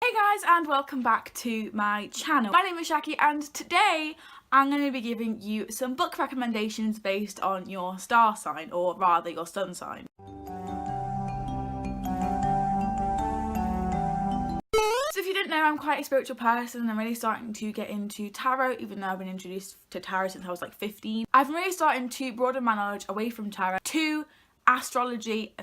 Hey guys, and welcome back to my channel. My name is Shaki, and today I'm going to be giving you some book recommendations based on your star sign, or rather your sun sign. So if you didn't know, I'm quite a spiritual person and I'm really starting to get into tarot, even though I've been introduced to tarot since I was like 15. I've really started to broaden my knowledge away from tarot to astrology,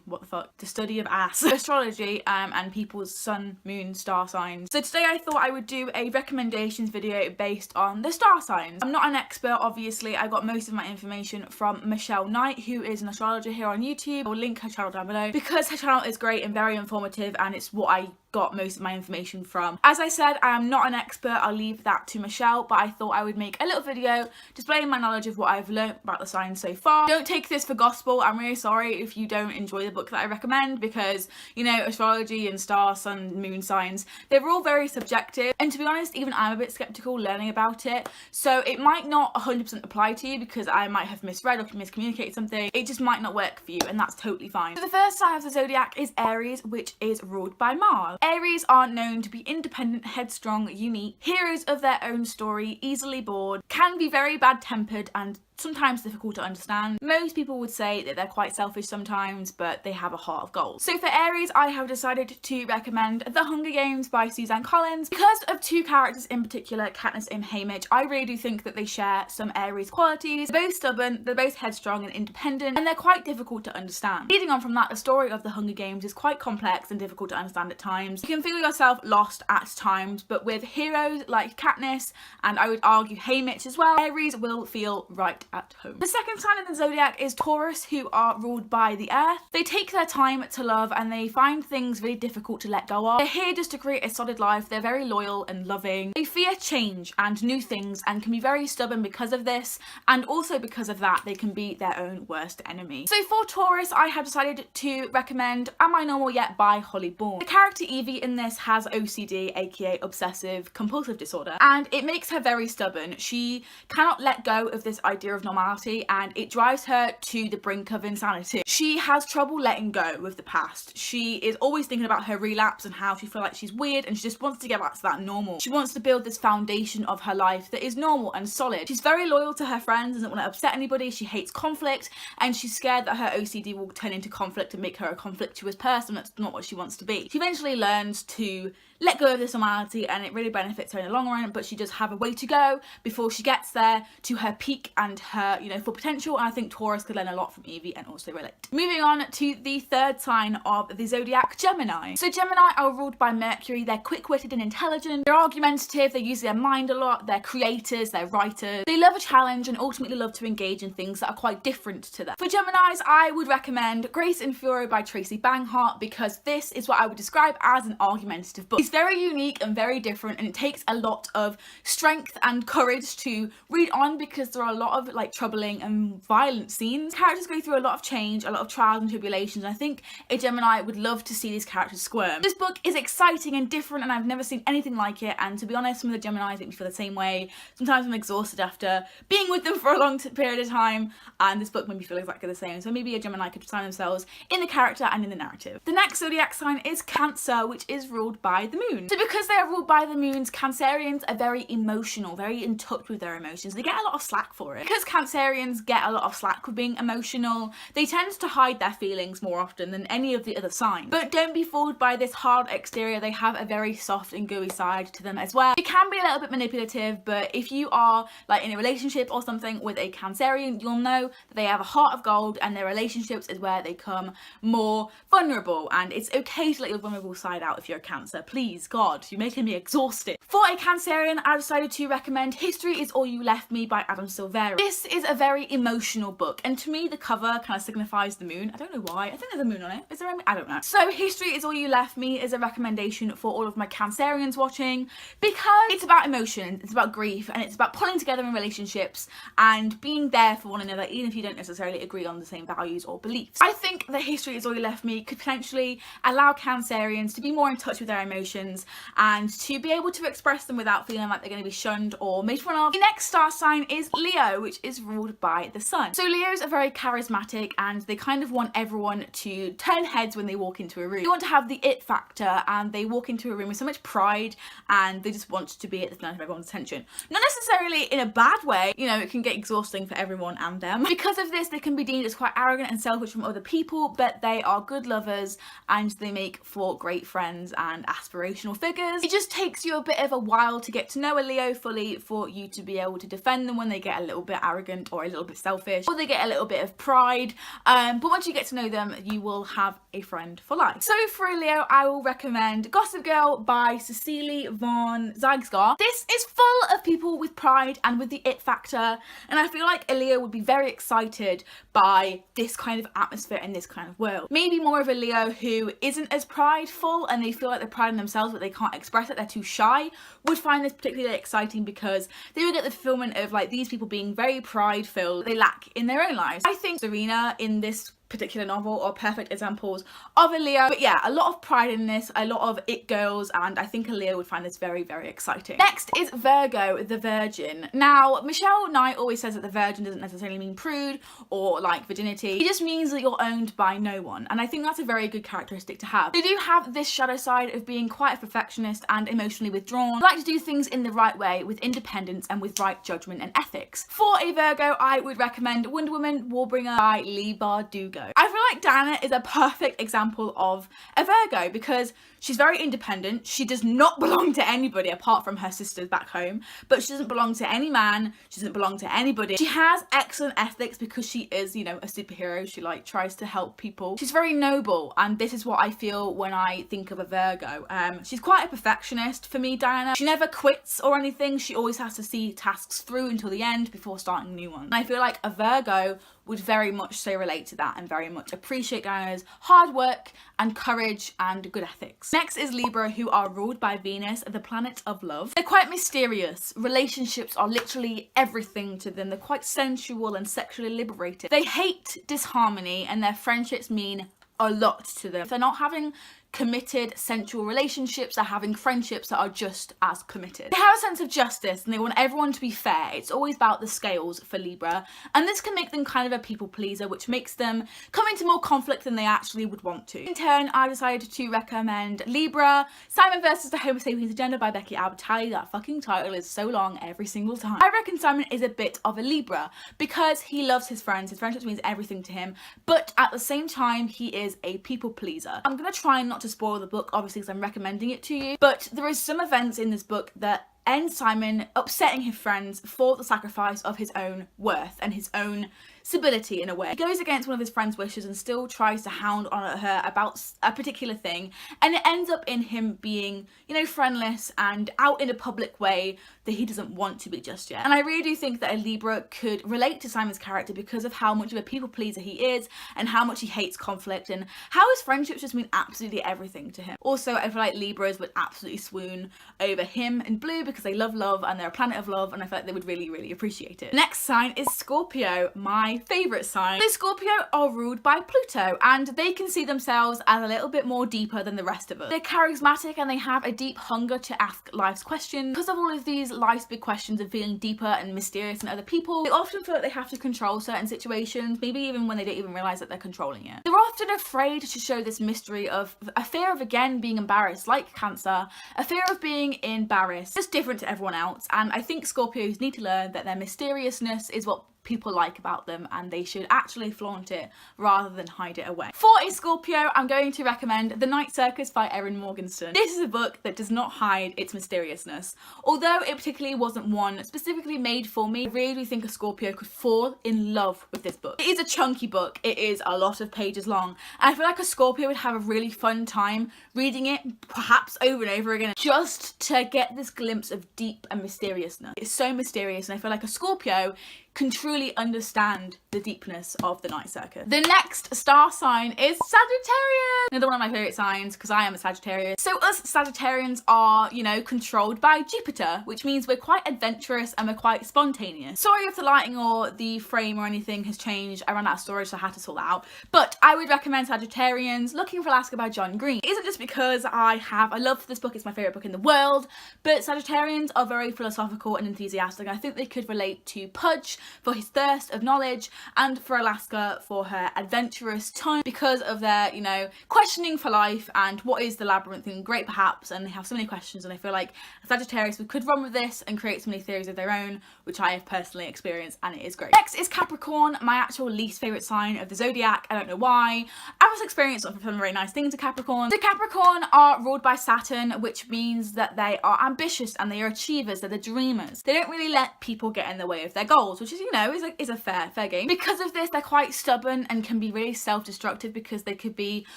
what the fuck, the study of astrology and people's sun, moon, star signs. So today I thought I would do a recommendations video based on the star signs. I'm not an expert, obviously. I got most of my information from Michelle Knight, who is an astrologer here on YouTube. I'll link her channel down below because her channel is great and very informative, and it's what I got most of my information from. As I said, I am not an expert, I'll leave that to Michelle, but I thought I would make a little video displaying my knowledge of what I've learned about the signs so far. Don't take this for gospel. I'm really sorry if you don't enjoy the book that I recommend, because, you know, astrology and star, sun, moon signs, they're all very subjective, and to be honest, even I'm a bit skeptical learning about it, so it might not 100% apply to you because I might have misread or miscommunicated something. It just might not work for you, and that's totally fine. So the first sign of the zodiac is Aries, which is ruled by Mars. Aries are known to be independent, headstrong, unique, heroes of their own story, easily bored, can be very bad-tempered and sometimes difficult to understand. Most people would say that they're quite selfish sometimes, but they have a heart of gold. So for Aries, I have decided to recommend The Hunger Games by Suzanne Collins. Because of two characters in particular, Katniss and Haymitch, I really do think that they share some Aries qualities. They're both stubborn, they're both headstrong and independent, and they're quite difficult to understand. Leading on from that, the story of The Hunger Games is quite complex and difficult to understand at times. You can feel yourself lost at times, but with heroes like Katniss, and I would argue Haymitch as well, Aries will feel right at home. The second sign in the zodiac is Taurus, who are ruled by the earth. They take their time to love and they find things really difficult to let go of. They're here just to create a solid life. They're very loyal and loving. They fear change and new things and can be very stubborn because of this, and also because of that they can be their own worst enemy. So for Taurus, I have decided to recommend Am I Normal Yet by Holly Bourne. The character Evie in this has OCD, aka obsessive compulsive disorder, and it makes her very stubborn. She cannot let go of this idea of normality, and it drives her to the brink of insanity. She has trouble letting go with the past. She is always thinking about her relapse and how she feels like she's weird, and she just wants to get back to that normal. She wants to build this foundation of her life that is normal and solid. She's very loyal to her friends, doesn't want to upset anybody, she hates conflict, and she's scared that her OCD will turn into conflict and make her a conflictuous person. That's not what she wants to be. She eventually learns to let go of this normality, and it really benefits her in the long run, but she does have a way to go before she gets there to her peak and her, you know, full potential, and I think Taurus could learn a lot from Evie and also relate. Moving on to the third sign of the zodiac, Gemini. So Gemini are ruled by Mercury. They're quick-witted and intelligent, they're argumentative, they use their mind a lot, they're creators, they're writers, they love a challenge and ultimately love to engage in things that are quite different to them. For Geminis, I would recommend Grace and Fury by Tracy Banghart, because this is what I would describe as an argumentative book. It's very unique and very different, and it takes a lot of strength and courage to read on, because there are a lot of like troubling and violent scenes. Characters go through a lot of change, a lot of trials and tribulations, and I think a Gemini would love to see these characters squirm. This book is exciting and different, and I've never seen anything like it, and to be honest, some of the Geminis make me feel the same way. Sometimes I'm exhausted after being with them for a long period of time, and this book made me feel exactly the same. So maybe a Gemini could find themselves in the character and in the narrative. The next zodiac sign is Cancer, which is ruled by the moon. So because they are ruled by the moons, Cancerians are very emotional, very in touch with their emotions. They get a lot of slack for it. Because Cancerians get a lot of slack with being emotional, they tend to hide their feelings more often than any of the other signs. But don't be fooled by this hard exterior. They have a very soft and gooey side to them as well. It can be a little bit manipulative, but if you are like in a relationship or something with a Cancerian, you'll know that they have a heart of gold, and their relationships is where they come more vulnerable, and it's okay to let your vulnerable side out if you're a Cancer. Please, God, you're making me exhausted. For a Cancerian, I decided to recommend History Is All You Left Me by Adam Silvera. This is a very emotional book, and to me the cover kind of signifies the moon. I don't know why. I think there's a moon on it. Is there a moon? I don't know. So History Is All You Left Me is a recommendation for all of my Cancerians watching, because it's about emotion, it's about grief, and it's about pulling together in relationships and being there for one another, even if you don't necessarily agree on the same values or beliefs. I think that History Is All You Left Me could potentially allow Cancerians to be more in touch with their emotions, emotions and to be able to express them without feeling like they're going to be shunned or made fun of. The next star sign is Leo, which is ruled by the sun. So Leos are very charismatic and they kind of want everyone to turn heads when they walk into a room. They want to have the it factor and they walk into a room with so much pride and they just want to be at the center of everyone's attention. Not necessarily in a bad way, you know, it can get exhausting for everyone and them. Because of this, they can be deemed as quite arrogant and selfish from other people, but they are good lovers and they make for great friends and aspirational figures. It just takes you a bit of a while to get to know a Leo fully for you to be able to defend them when they get a little bit arrogant or a little bit selfish or they get a little bit of pride. But once you get to know them, you will have a friend for life. So for a Leo, I will recommend Gossip Girl by Cecily von Zygzgar. This is full of people with pride and with the it factor, and I feel like a Leo would be very excited by this kind of atmosphere and this kind of world. Maybe more of a Leo who isn't as prideful and they feel like they're proud in themselves but they can't express it, they're too shy, would find this particularly exciting because they would get the fulfillment of like these people being very pride filled they lack in their own lives. I think Serena in this particular novel are perfect examples of a Leo. But yeah, a lot of pride in this, a lot of it girls, and I think a Leo would find this very, very exciting. Next is Virgo, the Virgin. Now, Michelle Knight always says that the Virgin doesn't necessarily mean prude or like virginity. It just means that you're owned by no one, and I think that's a very good characteristic to have. They do have this shadow side of being quite a perfectionist and emotionally withdrawn. They like to do things in the right way with independence and with right judgment and ethics. For a Virgo, I would recommend Wonder Woman Warbringer by Leigh Bardugo. I feel like Diana is a perfect example of a Virgo because she's very independent. She does not belong to anybody apart from her sisters back home, but she doesn't belong to any man. She doesn't belong to anybody. She has excellent ethics because she is, you know, a superhero. She like tries to help people. She's very noble, and this is what I feel when I think of a Virgo. She's quite a perfectionist for me, Diana. She never quits or anything. She always has to see tasks through until the end before starting new ones. And I feel like a Virgo would very much so relate to that and very much appreciate Diana's hard work and courage and good ethics. Next is Libra, who are ruled by Venus, the planet of love. They're quite mysterious. Relationships are literally everything to them. They're quite sensual and sexually liberated. They hate disharmony and their friendships mean a lot to them. If they're not having committed sensual relationships, they're having friendships that are just as committed. They have a sense of justice and they want everyone to be fair. It's always about the scales for Libra, and this can make them kind of a people pleaser, which makes them come into more conflict than they actually would want to. In turn, I decided to recommend Libra, Simon versus the Homo sapiens Agenda by Becky Albertalli. That fucking title is so long every single time. I reckon Simon is a bit of a Libra because he loves his friends. His friendship means everything to him, but at the same time, he is a people pleaser. I'm gonna try not to spoil the book, obviously, because I'm recommending it to you, but there is some events in this book that end Simon upsetting his friends for the sacrifice of his own worth and his own stability in a way. He goes against one of his friend's wishes and still tries to hound on her about a particular thing, and it ends up in him being, you know, friendless and out in a public way that he doesn't want to be just yet. And I really do think that a Libra could relate to Simon's character because of how much of a people pleaser he is and how much he hates conflict and how his friendships just mean absolutely everything to him. Also, I feel like Libras would absolutely swoon over him and Blue because they love love and they're a planet of love, and I feel like they would really, really appreciate it. Next sign is Scorpio, my favourite sign. So Scorpio are ruled by Pluto, and they can see themselves as a little bit more deeper than the rest of us. They're charismatic and they have a deep hunger to ask life's questions. Because of all of these life's big questions and feeling deeper and mysterious than other people, they often feel like they have to control certain situations, maybe even when they don't even realise that they're controlling it. They're often afraid to show this mystery of a fear of again being embarrassed, like Cancer, a fear of being embarrassed, just different to everyone else. And I think Scorpios need to learn that their mysteriousness is what people like about them, and they should actually flaunt it rather than hide it away. For a Scorpio, I'm going to recommend The Night Circus by Erin Morgenstern. This is a book that does not hide its mysteriousness. Although it particularly wasn't one specifically made for me, I really do think a Scorpio could fall in love with this book. It is a chunky book, it is a lot of pages long, and I feel like a Scorpio would have a really fun time reading it, perhaps over and over again, just to get this glimpse of deep and mysteriousness. It's so mysterious, and I feel like a Scorpio can truly understand the deepness of the night circle. The next star sign is Sagittarius. Another one of my favourite signs because I am a Sagittarius. So us Sagittarians are, you know, controlled by Jupiter, which means we're quite adventurous and we're quite spontaneous. Sorry if the lighting or the frame or anything has changed. I ran out of storage, so I had to sort that out. But I would recommend Sagittarians. Looking for Alaska by John Green. It isn't just because I love this book, it's my favourite book in the world, but Sagittarians are very philosophical and enthusiastic. I think they could relate to Pudge for his thirst of knowledge and for Alaska for her adventurous tone because of their, you know, questioning for life and what is the labyrinth and great perhaps, and they have so many questions, and I feel like Sagittarius could run with this and create so many theories of their own, which I have personally experienced, and it is great. Next is Capricorn, my actual least favourite sign of the Zodiac. I don't know why. I was experienced some very nice things with Capricorn. So Capricorn are ruled by Saturn, which means that they are ambitious and they are achievers, they're the dreamers. They don't really let people get in the way of their goals, which is, you know, is a fair game. Because of this, they're quite stubborn and can be really self-destructive because they could be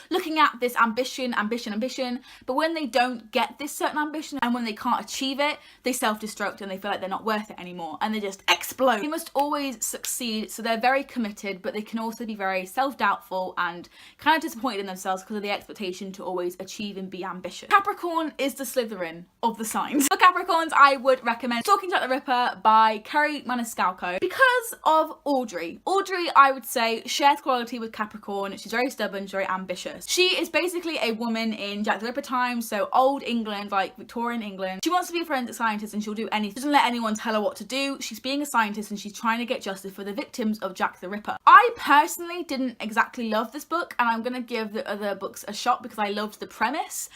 looking at this ambition, but when they don't get this certain ambition and when they can't achieve it, they self-destruct and they feel like they're not worth it anymore and they just explode. They must always succeed, so they're very committed, but they can also be very self-doubtful and kind of disappointed in themselves because of the expectation to always achieve and be ambitious. Capricorn is the Slytherin of the signs. For Capricorns, I would recommend Stalking Jack the Ripper by Kerry Maniscalco because of Audrey. Audrey, I would say, shares quality with Capricorn. She's very stubborn, she's very ambitious. She is basically a woman in Jack the Ripper times, so old England, like Victorian England. She wants to be a forensic scientist and she'll do anything. She doesn't let anyone tell her what to do. She's being a scientist and she's trying to get justice for the victims of Jack the Ripper. I personally didn't exactly love this book, and I'm gonna give the other books a shot because I loved the premise.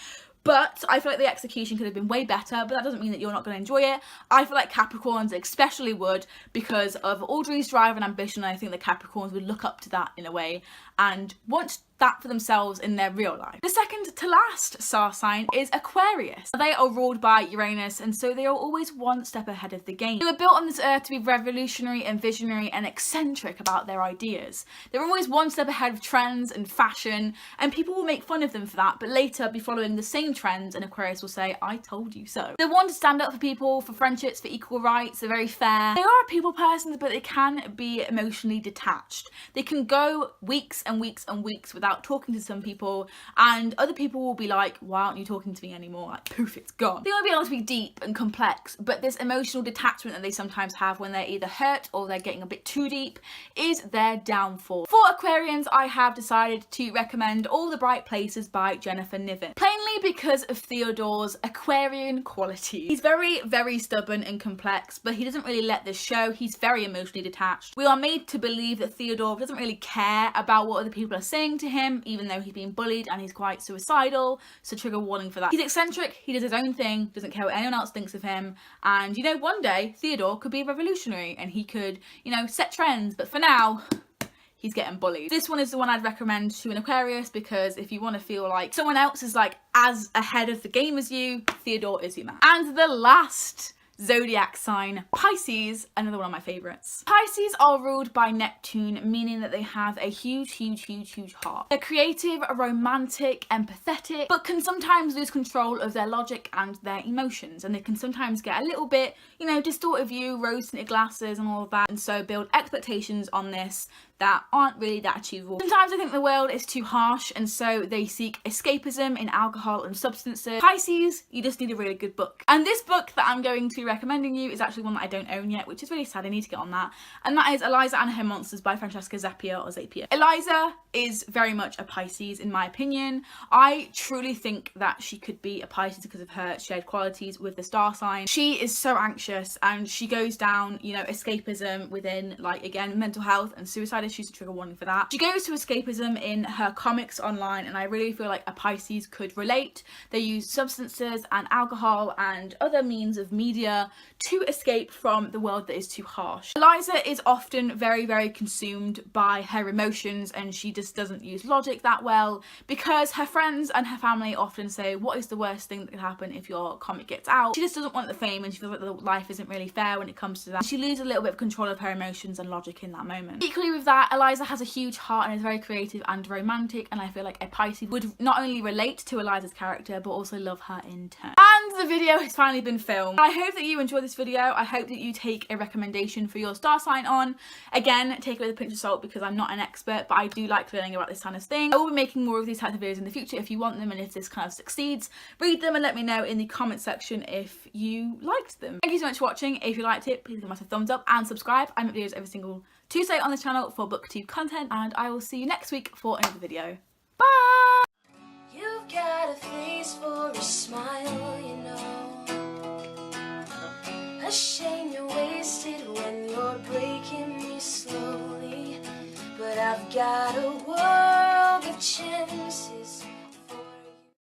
But I feel like the execution could have been way better, but that doesn't mean that you're not going to enjoy it. I feel like Capricorns especially would because of Audrey's drive and ambition. I think the Capricorns would look up to that in a way and want that for themselves in their real life. The second to last star sign is Aquarius. They are ruled by Uranus, and so they are always one step ahead of the game. They were built on this earth to be revolutionary and visionary and eccentric about their ideas. They're always one step ahead of trends and fashion, and people will make fun of them for that, but later be following the same trends and Aquarius will say, I told you so. They want to stand up for people, for friendships, for equal rights. They're very fair. They are a people person, but they can be emotionally detached. They can go weeks and weeks and weeks without talking to some people, and other people will be like, why aren't you talking to me anymore? Like, poof, it's gone. They won't be able to be deep and complex, but this emotional detachment that they sometimes have when they're either hurt or they're getting a bit too deep is their downfall. For Aquarians, I have decided to recommend All the Bright Places by Jennifer Niven, plainly because of Theodore's Aquarian quality. He's very, very stubborn and complex, but he doesn't really let this show. He's very emotionally detached. We are made to believe that Theodore doesn't really care about what other people are saying to him, even though he's being bullied and he's quite suicidal, so trigger warning for that. He's eccentric, he does his own thing, doesn't care what anyone else thinks of him, and you know, one day Theodore could be revolutionary and he could, you know, set trends, but for now, he's getting bullied. This one is the one I'd recommend to an Aquarius because if you want to feel like someone else is like as ahead of the game as you, Theodore is your man. And the last zodiac sign, Pisces, another one of my favourites. Pisces are ruled by Neptune, meaning that they have a huge heart. They're creative, romantic, empathetic, but can sometimes lose control of their logic and their emotions, and they can sometimes get a little bit, you know, distorted view, rose-tinted glasses and all of that, and so build expectations on this that aren't really that achievable. Sometimes I think the world is too harsh, and so they seek escapism in alcohol and substances. Pisces, you just need a really good book. And this book that I'm going to be recommending you is actually one that I don't own yet, which is really sad. I need to get on that. And that is Eliza and Her Monsters by Francesca Zappia. Eliza is very much a Pisces in my opinion. I truly think that she could be a Pisces because of her shared qualities with the star sign. She is so anxious and she goes down, you know, escapism within, like, again, mental health and suicide issues, a trigger warning for that. She goes to escapism in her comics online, and I really feel like a Pisces could relate. They use substances and alcohol and other means of media to escape from the world that is too harsh. Eliza is often very consumed by her emotions, and she just doesn't use logic that well because her friends and her family often say, what is the worst thing that could happen if your comic gets out? She just doesn't want the fame, and she feels like the life isn't really fair when it comes to that. She loses a little bit of control of her emotions and logic in that moment. Equally with that, Eliza has a huge heart and is very creative and romantic, and I feel like a Pisces would not only relate to Eliza's character but also love her in turn. And the video has finally been filmed. I hope that that you enjoyed this video. I hope that you take a recommendation for your star sign on. Again, take it with a pinch of salt because I'm not an expert, but I do like learning about this kind of thing. I will be making more of these types of videos in the future if you want them, and if this kind of succeeds, read them and let me know in the comment section if you liked them. Thank you so much for watching. If you liked it, please give us a thumbs up and subscribe. I make videos every single Tuesday on this channel for booktube content, and I will see you next week for another video. Bye! You've got a face for a smile, you know. A shame you're wasted when you're breaking me slowly. But I've got a